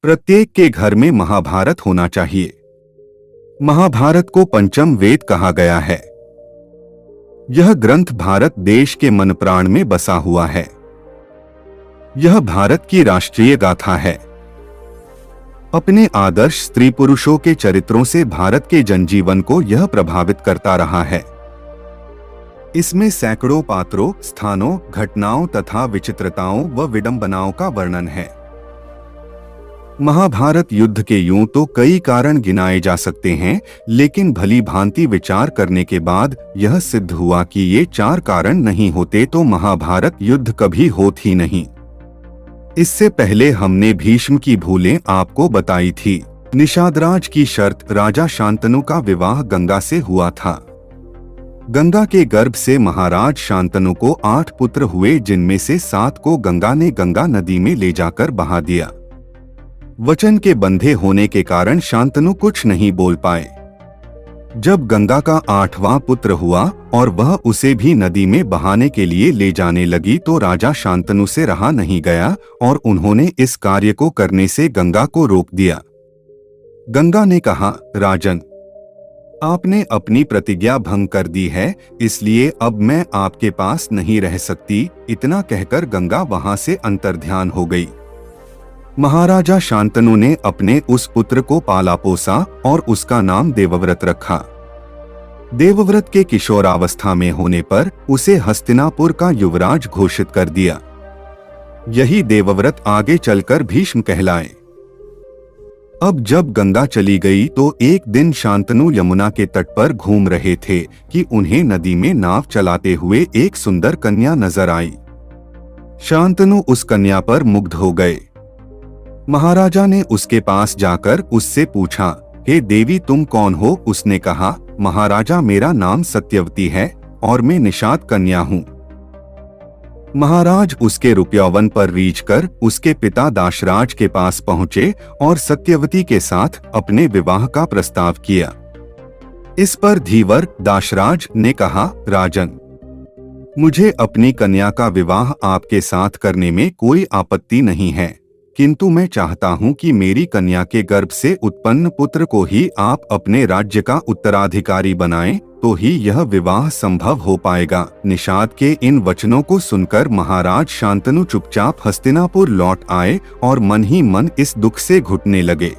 प्रत्येक के घर में महाभारत होना चाहिए। महाभारत को पंचम वेद कहा गया है। यह ग्रंथ भारत देश के मन प्राण में बसा हुआ है। यह भारत की राष्ट्रीय गाथा है। अपने आदर्श स्त्री पुरुषों के चरित्रों से भारत के जनजीवन को यह प्रभावित करता रहा है। इसमें सैकड़ों पात्रों, स्थानों, घटनाओं तथा विचित्रताओं व विडंबनाओं का वर्णन है। महाभारत युद्ध के यूं तो कई कारण गिनाए जा सकते हैं, लेकिन भली भांति विचार करने के बाद यह सिद्ध हुआ कि ये चार कारण नहीं होते तो महाभारत युद्ध कभी होत ही नहीं। इससे पहले हमने भीष्म की भूलें आपको बताई थी। निषादराज की शर्त राजा शांतनु का विवाह गंगा से हुआ था। गंगा के गर्भ से महाराज शांतनु को 8 पुत्र हुए, जिनमें से 7 को गंगा ने गंगा नदी में ले जाकर बहा दिया। वचन के बंधे होने के कारण शांतनु कुछ नहीं बोल पाए। जब गंगा का 8वां पुत्र हुआ और वह उसे भी नदी में बहाने के लिए ले जाने लगी तो राजा शांतनु से रहा नहीं गया और उन्होंने इस कार्य को करने से गंगा को रोक दिया। गंगा ने कहा, राजन, आपने अपनी प्रतिज्ञा भंग कर दी है, इसलिए अब मैं आपके पास नहीं रह सकती। इतना कहकर गंगा वहां से अंतर्ध्यान हो गई। महाराजा शांतनु ने अपने उस पुत्र को पाला पोसा और उसका नाम देवव्रत रखा। देवव्रत के किशोरावस्था में होने पर उसे हस्तिनापुर का युवराज घोषित कर दिया। यही देवव्रत आगे चलकर भीष्म कहलाए। अब जब गंगा चली गई तो एक दिन शांतनु यमुना के तट पर घूम रहे थे कि उन्हें नदी में नाव चलाते हुए एक सुंदर कन्या नजर आई। शांतनु उस कन्या पर मुग्ध हो गए। महाराजा ने उसके पास जाकर उससे पूछा, हे देवी, तुम कौन हो? उसने कहा, महाराजा, मेरा नाम सत्यवती है और मैं निषाद कन्या हूँ। महाराज उसके रूपयौवन पर रीझकर उसके पिता दाशराज के पास पहुँचे और सत्यवती के साथ अपने विवाह का प्रस्ताव किया। इस पर धीवर दाशराज ने कहा, राजन, मुझे अपनी कन्या का विवाह आपके साथ करने में कोई आपत्ति नहीं है, किंतु मैं चाहता हूं कि मेरी कन्या के गर्भ से उत्पन्न पुत्र को ही आप अपने राज्य का उत्तराधिकारी बनाएं, तो ही यह विवाह संभव हो पाएगा। निषाद के इन वचनों को सुनकर महाराज शांतनु चुपचाप हस्तिनापुर लौट आए और मन ही मन इस दुख से घुटने लगे।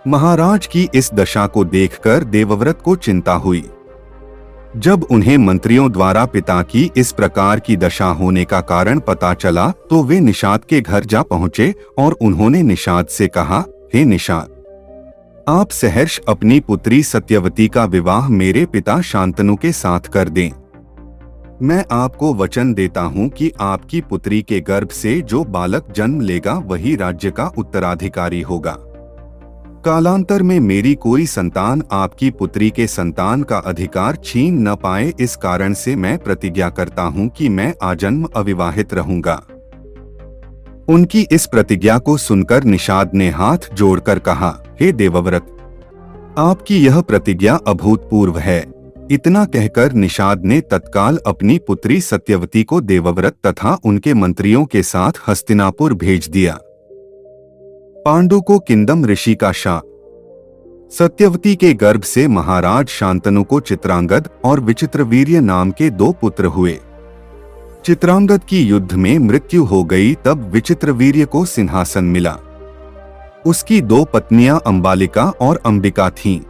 महाराज की इस दशा को देखकर देवव्रत को चिंता हुई। जब उन्हें मंत्रियों द्वारा पिता की इस प्रकार की दशा होने का कारण पता चला तो वे निषाद के घर जा पहुंचे और उन्होंने निषाद से कहा, हे निषाद, आप सहर्ष अपनी पुत्री सत्यवती का विवाह मेरे पिता शांतनु के साथ कर दें। मैं आपको वचन देता हूं कि आपकी पुत्री के गर्भ से जो बालक जन्म लेगा वही राज्य का उत्तराधिकारी होगा। कालांतर में मेरी कोई संतान आपकी पुत्री के संतान का अधिकार छीन न पाए, इस कारण से मैं प्रतिज्ञा करता हूं कि मैं आजन्म अविवाहित रहूंगा। उनकी इस प्रतिज्ञा को सुनकर निषाद ने हाथ जोड़कर कहा, हे देवव्रत, आपकी यह प्रतिज्ञा अभूतपूर्व है। इतना कहकर निषाद ने तत्काल अपनी पुत्री सत्यवती को देवव्रत तथा उनके मंत्रियों के साथ हस्तिनापुर भेज दिया। पांडु को किंदम ऋषि का शाप। सत्यवती के गर्भ से महाराज शांतनु को चित्रांगद और विचित्रवीर्य नाम के 2 पुत्र हुए। चित्रांगद की युद्ध में मृत्यु हो गई, तब विचित्रवीर्य को सिंहासन मिला। उसकी 2 पत्नियां अंबालिका और अंबिका थीं।